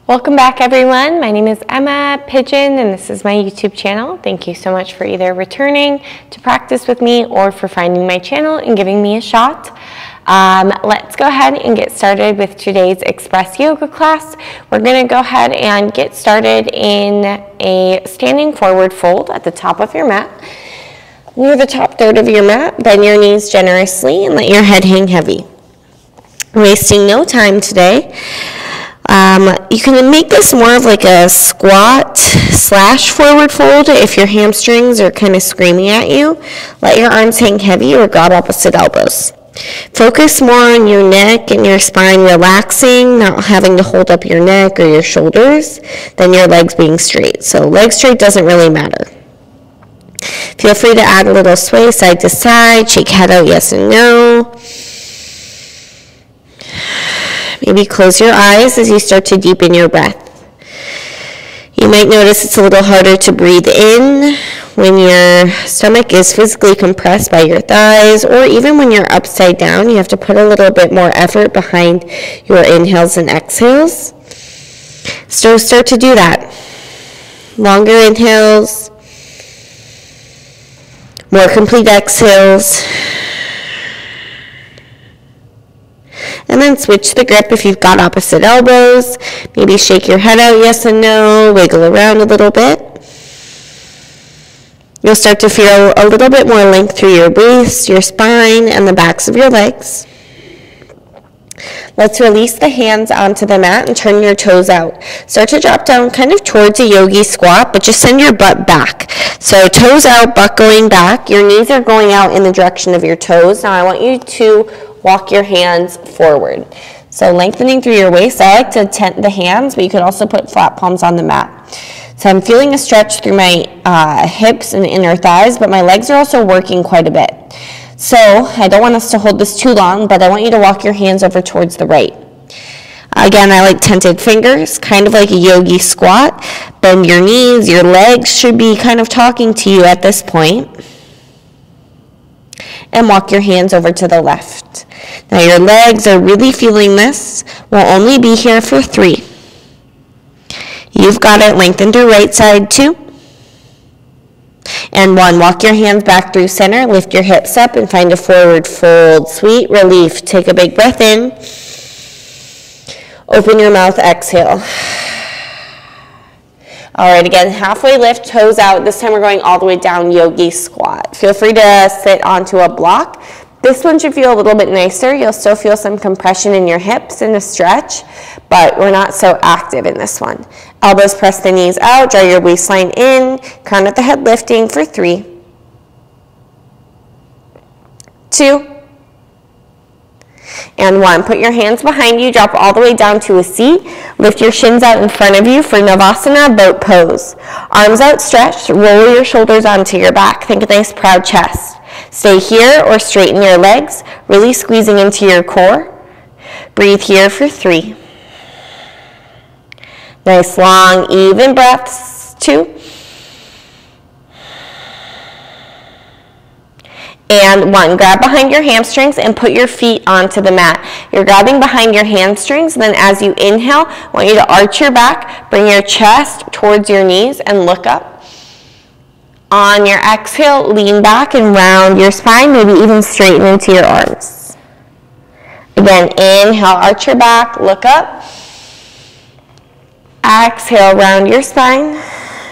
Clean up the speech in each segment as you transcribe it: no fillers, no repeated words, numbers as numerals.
Welcome back, everyone. My name is Emma Pigeon, and this is my YouTube channel. Thank you so much for either returning to practice with me or for finding my channel and giving me a shot. Let's go ahead and get started with today's Express Yoga class. We're going to go ahead and get started in a standing forward fold at the top of your mat. Near the top third of your mat, bend your knees generously and let your head hang heavy. Wasting no time today. You can make this more of like a squat / forward fold if your hamstrings are kind of screaming at you. Let your arms hang heavy or grab opposite elbows. Focus more on your neck and your spine relaxing, not having to hold up your neck or your shoulders, than your legs being straight. So leg straight doesn't really matter. Feel free to add a little sway side to side, shake head out yes and no. Maybe close your eyes as you start to deepen your breath. You might notice it's a little harder to breathe in when your stomach is physically compressed by your thighs, or even when you're upside down, you have to put a little bit more effort behind your inhales and exhales. So start to do that. Longer inhales, more complete exhales. And then switch the grip if you've got opposite elbows. Maybe shake your head out yes and no, wiggle around a little bit. You'll start to feel a little bit more length through your waist, your spine, and the backs of your legs. Let's release the hands onto the mat and turn your toes out. Start to drop down kind of towards a yogi squat, but just send your butt back. So toes out, butt going back. Your knees are going out in the direction of your toes. Now I want you to walk your hands forward. So lengthening through your waist. I like to tent the hands, but you could also put flat palms on the mat. So I'm feeling a stretch through my hips and inner thighs, but my legs are also working quite a bit. So I don't want us to hold this too long, but I want you to walk your hands over towards the right. Again, I like tented fingers, kind of like a yogi squat. Bend your knees, your legs should be kind of talking to you at this point. And walk your hands over to the left. Now your legs are really feeling this. We'll only be here for 3. You've got it. Lengthen to right side 2. And 1. Walk your hands back through center. Lift your hips up and find a forward fold. Sweet relief. Take a big breath in. Open your mouth. Exhale. All right, again, halfway lift, toes out. This time we're going all the way down, yogi squat. Feel free to sit onto a block. This one should feel a little bit nicer. You'll still feel some compression in your hips and a stretch, but we're not so active in this one. Elbows press the knees out, draw your waistline in, crown at the head lifting for 3, 2, and 1. Put your hands behind you, drop all the way down to a seat. Lift your shins out in front of you for Navasana, boat pose. Arms outstretched, roll your shoulders onto your back. Think a nice proud chest. Stay here or straighten your legs, really squeezing into your core. Breathe here for 3. Nice long, even breaths. 2. And 1, grab behind your hamstrings and put your feet onto the mat. You're grabbing behind your hamstrings, then as you inhale, I want you to arch your back, bring your chest towards your knees and look up. On your exhale, lean back and round your spine, maybe even straighten into your arms. Again, inhale, arch your back, look up. Exhale, round your spine.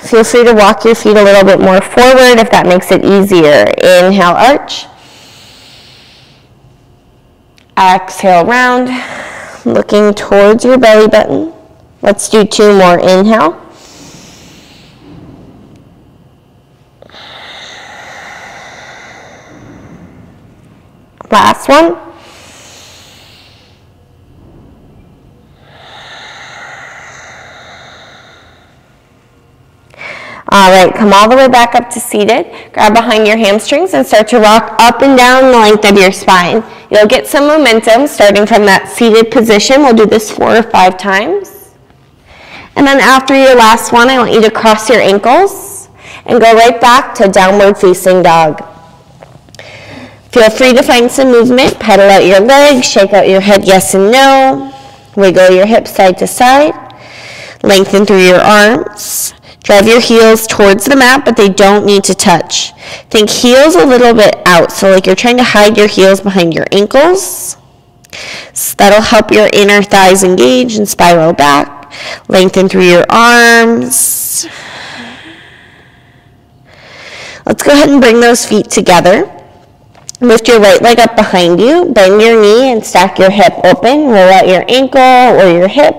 Feel free to walk your feet a little bit more forward if that makes it easier. Inhale, arch. Exhale, round. Looking towards your belly button. Let's do 2 more. Inhale. Last one. All right, come all the way back up to seated. Grab behind your hamstrings and start to rock up and down the length of your spine. You'll get some momentum starting from that seated position. We'll do this 4 or 5 times. And then after your last one, I want you to cross your ankles and go right back to downward facing dog. Feel free to find some movement. Pedal out your legs, shake out your head yes and no. Wiggle your hips side to side. Lengthen through your arms. Drive your heels towards the mat, but they don't need to touch. Think heels a little bit out, so like you're trying to hide your heels behind your ankles. So that'll help your inner thighs engage and spiral back. Lengthen through your arms. Let's go ahead and bring those feet together. Lift your right leg up behind you. Bend your knee and stack your hip open. Roll out your ankle or your hip.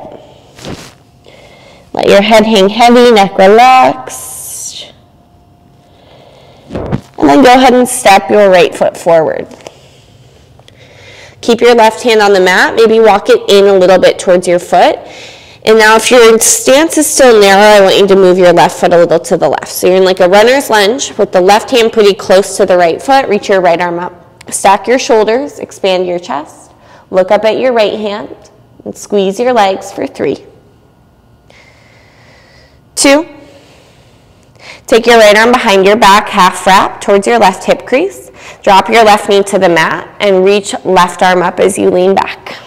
Let your head hang heavy, neck relaxed. And then go ahead and step your right foot forward. Keep your left hand on the mat. Maybe walk it in a little bit towards your foot. And now if your stance is still narrow, I want you to move your left foot a little to the left. So you're in like a runner's lunge with the left hand pretty close to the right foot. Reach your right arm up. Stack your shoulders, expand your chest. Look up at your right hand and squeeze your legs for 3, 2. Take your right arm behind your back, half wrap towards your left hip crease. Drop your left knee to the mat and reach left arm up as you lean back.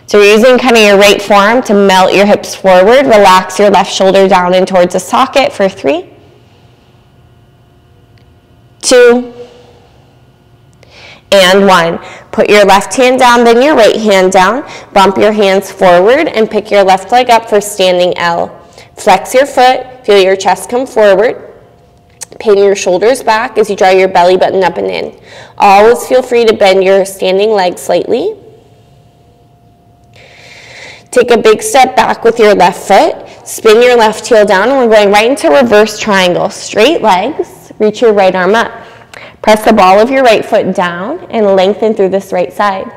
So you're using kind of your right forearm to melt your hips forward. Relax your left shoulder down and towards the socket for 3, 2, and 1. Put your left hand down, then your right hand down. Bump your hands forward and pick your left leg up for standing L. Flex your foot, feel your chest come forward. Pin your shoulders back as you draw your belly button up and in. Always feel free to bend your standing leg slightly. Take a big step back with your left foot. Spin your left heel down, and we're going right into reverse triangle. Straight legs, reach your right arm up. Press the ball of your right foot down and lengthen through this right side.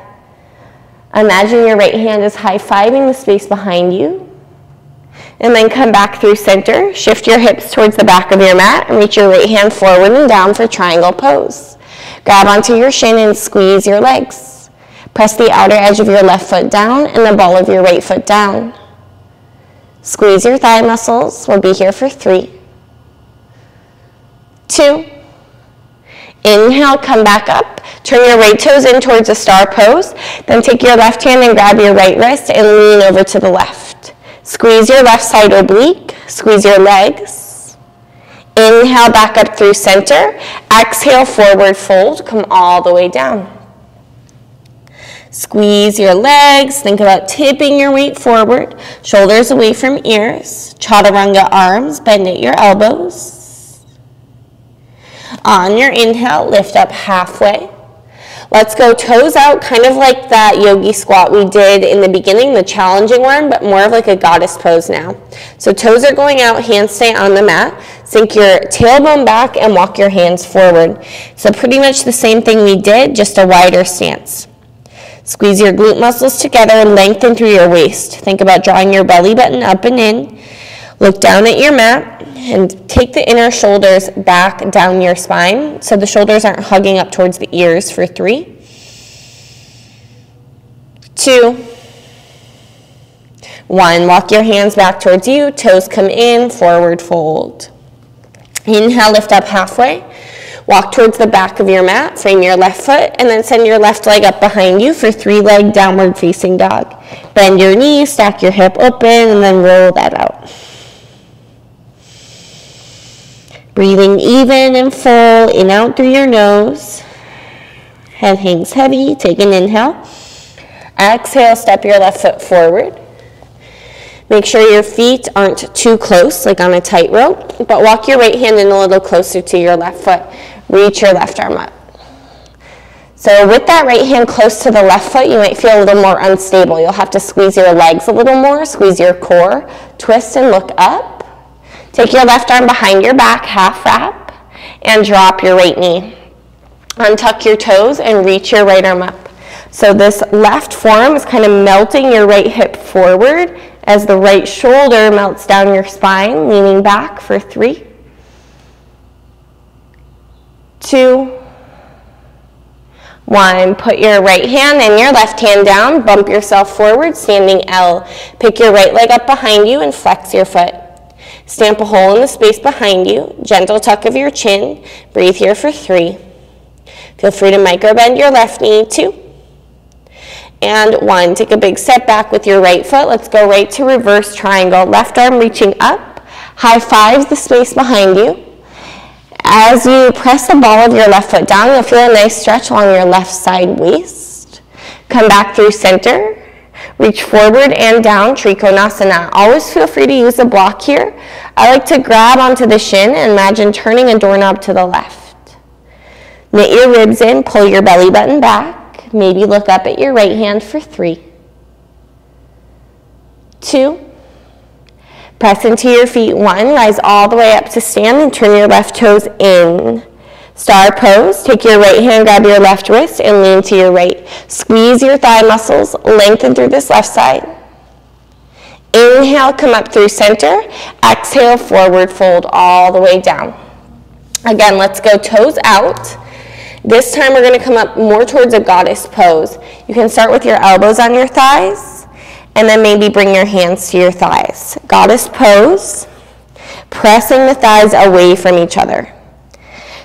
Imagine your right hand is high-fiving the space behind you. And then come back through center. Shift your hips towards the back of your mat and reach your right hand forward and down for triangle pose. Grab onto your shin and squeeze your legs. Press the outer edge of your left foot down and the ball of your right foot down. Squeeze your thigh muscles. We'll be here for 3, 2. Inhale, come back up. Turn your right toes in towards a star pose. Then take your left hand and grab your right wrist and lean over to the left. Squeeze your left side oblique. Squeeze your legs. Inhale, back up through center. Exhale, forward fold. Come all the way down. Squeeze your legs. Think about tipping your weight forward. Shoulders away from ears. Chaturanga arms. Bend at your elbows. On your inhale, lift up halfway. Let's go toes out, kind of like that yogi squat we did in the beginning, the challenging one, but more of like a goddess pose now. So toes are going out, hands stay on the mat. Sink your tailbone back and walk your hands forward. So pretty much the same thing we did, just a wider stance. Squeeze your glute muscles together and lengthen through your waist. Think about drawing your belly button up and in. Look down at your mat and take the inner shoulders back down your spine so the shoulders aren't hugging up towards the ears for 3, 2, 1. Walk your hands back towards you. Toes come in, forward fold. Inhale, lift up halfway. Walk towards the back of your mat, frame your left foot, and then send your left leg up behind you for 3-leg downward facing dog. Bend your knees, stack your hip open, and then roll that out. Breathing even and full, in out through your nose. Head hangs heavy, take an inhale. Exhale, step your left foot forward. Make sure your feet aren't too close, like on a tightrope, but walk your right hand in a little closer to your left foot. Reach your left arm up. So with that right hand close to the left foot, you might feel a little more unstable. You'll have to squeeze your legs a little more, squeeze your core, twist and look up. Take your left arm behind your back, half wrap, and drop your right knee. Untuck your toes and reach your right arm up. So this left forearm is kind of melting your right hip forward as the right shoulder melts down your spine, leaning back for 3, 2, 1. Put your right hand and your left hand down. Bump yourself forward, standing L. Pick your right leg up behind you and flex your foot. Stamp a hole in the space behind you. Gentle tuck of your chin. Breathe here for 3. Feel free to micro bend your left knee, 2. And 1. Take a big step back with your right foot. Let's go right to reverse triangle. Left arm reaching up. High fives the space behind you. As you press the ball of your left foot down, you'll feel a nice stretch along your left side waist. Come back through center. Reach forward and down, Trikonasana. Always feel free to use a block here. I like to grab onto the shin and imagine turning a doorknob to the left. Knit your ribs in, pull your belly button back. Maybe look up at your right hand for 3, 2, press into your feet. 1, rise all the way up to stand and turn your left toes in. Star pose, take your right hand, grab your left wrist and lean to your right. Squeeze your thigh muscles, lengthen through this left side. Inhale, come up through center. Exhale, forward fold all the way down. Again, let's go toes out. This time we're gonna come up more towards a goddess pose. You can start with your elbows on your thighs and then maybe bring your hands to your thighs. Goddess pose, pressing the thighs away from each other.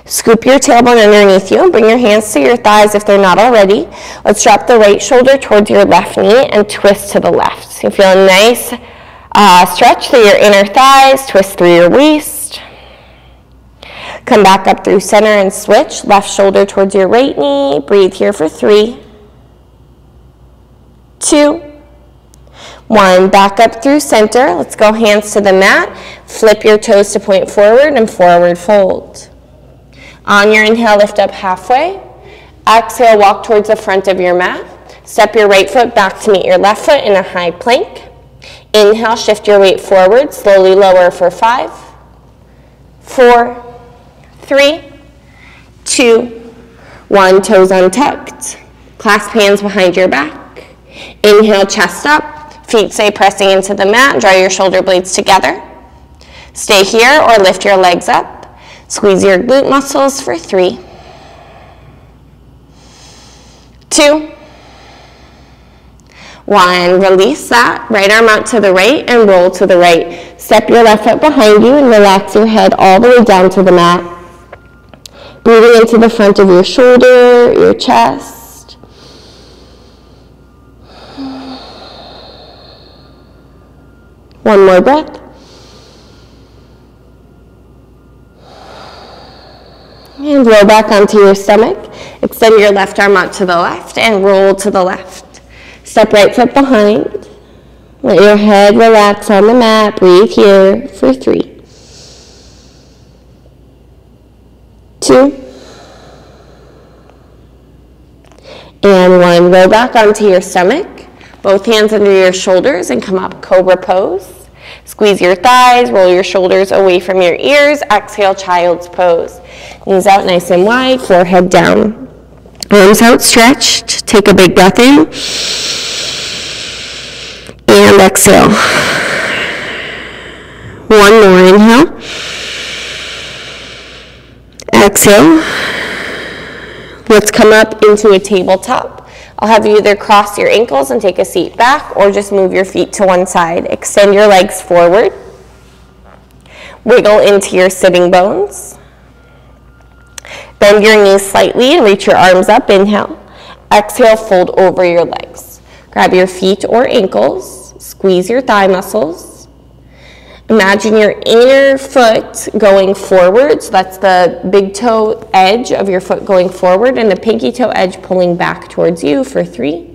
Scoop your tailbone underneath you. Bring your hands to your thighs if they're not already. Let's drop the right shoulder towards your left knee and twist to the left. So you feel a nice stretch through your inner thighs, twist through your waist. Come back up through center and switch. Left shoulder towards your right knee. Breathe here for 3, 2, 1. Back up through center. Let's go hands to the mat. Flip your toes to point forward and forward fold. On your inhale, lift up halfway. Exhale, walk towards the front of your mat. Step your right foot back to meet your left foot in a high plank. Inhale, shift your weight forward. Slowly lower for 5, 4, 3, 2, 1. Toes untucked. Clasp hands behind your back. Inhale, chest up. Feet stay pressing into the mat. Draw your shoulder blades together. Stay here or lift your legs up. Squeeze your glute muscles for 3, 2, 1. Release that. Right arm out to the right and roll to the right. Step your left foot behind you and relax your head all the way down to the mat. Breathing into the front of your shoulder, your chest. One more breath. And roll back onto your stomach. Extend your left arm out to the left and roll to the left. Step right foot behind. Let your head relax on the mat. Breathe here for 3, 2, and 1. Roll back onto your stomach. Both hands under your shoulders and come up, cobra pose. Squeeze your thighs, roll your shoulders away from your ears. Exhale, child's pose. Knees out nice and wide, forehead down. Arms outstretched. Take a big breath in. And exhale. One more inhale. Exhale. Let's come up into a tabletop. I'll have you either cross your ankles and take a seat back or just move your feet to one side. Extend your legs forward. Wiggle into your sitting bones. Bend your knees slightly and reach your arms up. Inhale. Exhale, fold over your legs. Grab your feet or ankles. Squeeze your thigh muscles. Imagine your inner foot going forward, so that's the big toe edge of your foot going forward, and the pinky toe edge pulling back towards you for 3,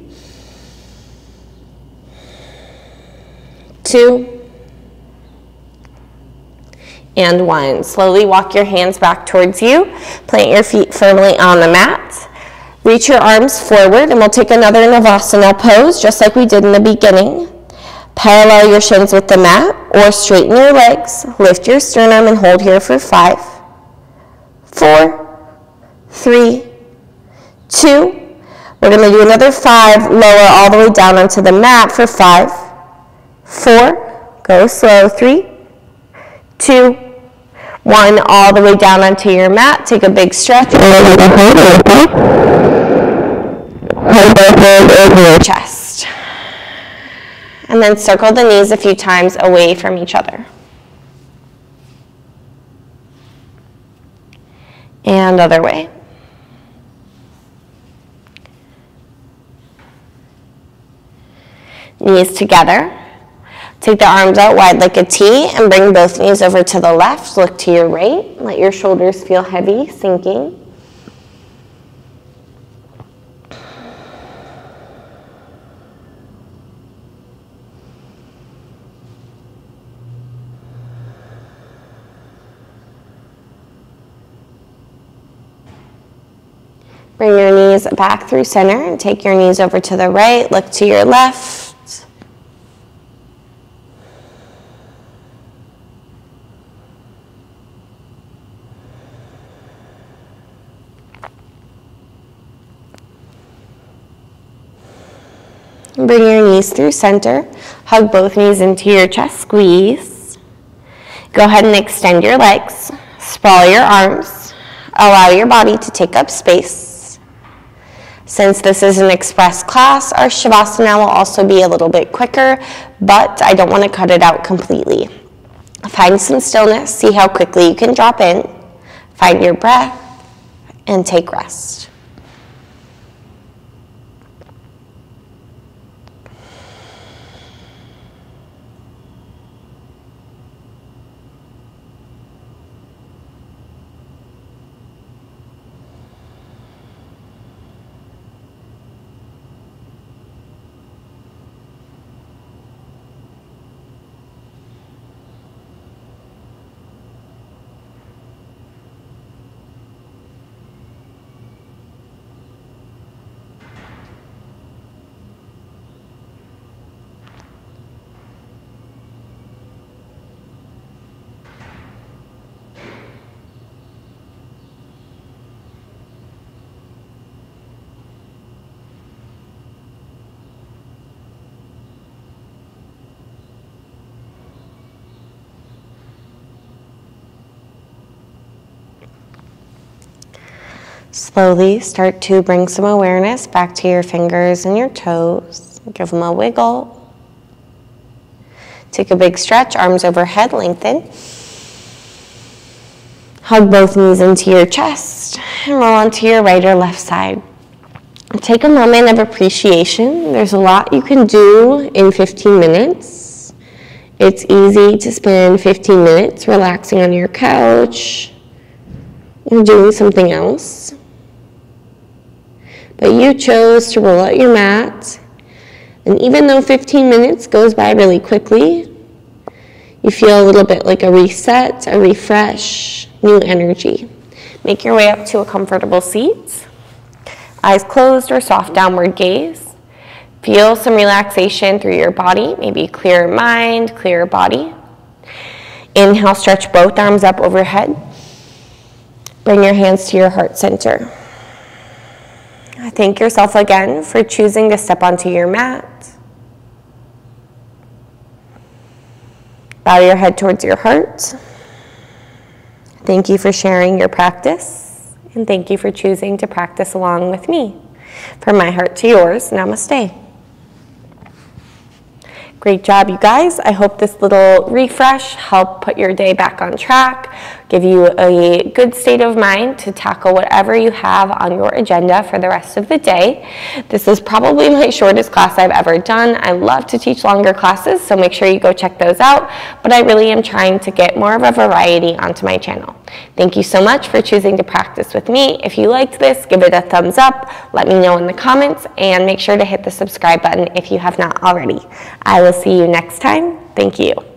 2, and 1. Slowly walk your hands back towards you. Plant your feet firmly on the mat. Reach your arms forward, and we'll take another Navasana pose, just like we did in the beginning. Parallel your shins with the mat or straighten your legs. Lift your sternum and hold here for 5, 4, 3, 2. We're going to do another 5. Lower all the way down onto the mat for 5, 4. Go slow. 3, 2, 1. All the way down onto your mat. Take a big stretch. Hold both hands over your chest. And then circle the knees a few times away from each other. And other way. Knees together. Take the arms out wide like a T and bring both knees over to the left. Look to your right. Let your shoulders feel heavy, sinking. Bring your knees back through center and take your knees over to the right. Look to your left. Bring your knees through center. Hug both knees into your chest, squeeze. Go ahead and extend your legs. Sprawl your arms. Allow your body to take up space. Since this is an express class, our Shavasana will also be a little bit quicker, but I don't want to cut it out completely. Find some stillness. See how quickly you can drop in. Find your breath and take rest. Slowly start to bring some awareness back to your fingers and your toes. Give them a wiggle. Take a big stretch, arms overhead, lengthen. Hug both knees into your chest and roll onto your right or left side. Take a moment of appreciation. There's a lot you can do in 15 minutes. It's easy to spend 15 minutes relaxing on your couch or doing something else. But you chose to roll out your mat, and even though 15 minutes goes by really quickly, you feel a little bit like a reset, a refresh, new energy. Make your way up to a comfortable seat. Eyes closed or soft downward gaze. Feel some relaxation through your body, maybe clearer mind, clearer body. Inhale, stretch both arms up overhead. Bring your hands to your heart center. Thank yourself again for choosing to step onto your mat. Bow your head towards your heart. Thank you for sharing your practice, and thank you for choosing to practice along with me. From my heart to yours, namaste. Great job, you guys. I hope this little refresh helped put your day back on track, give you a good state of mind to tackle whatever you have on your agenda for the rest of the day. This is probably my shortest class I've ever done. I love to teach longer classes, so make sure you go check those out, but I really am trying to get more of a variety onto my channel. Thank you so much for choosing to practice with me. If you liked this, give it a thumbs up, let me know in the comments, and make sure to hit the subscribe button if you have not already. I will see you next time. Thank you.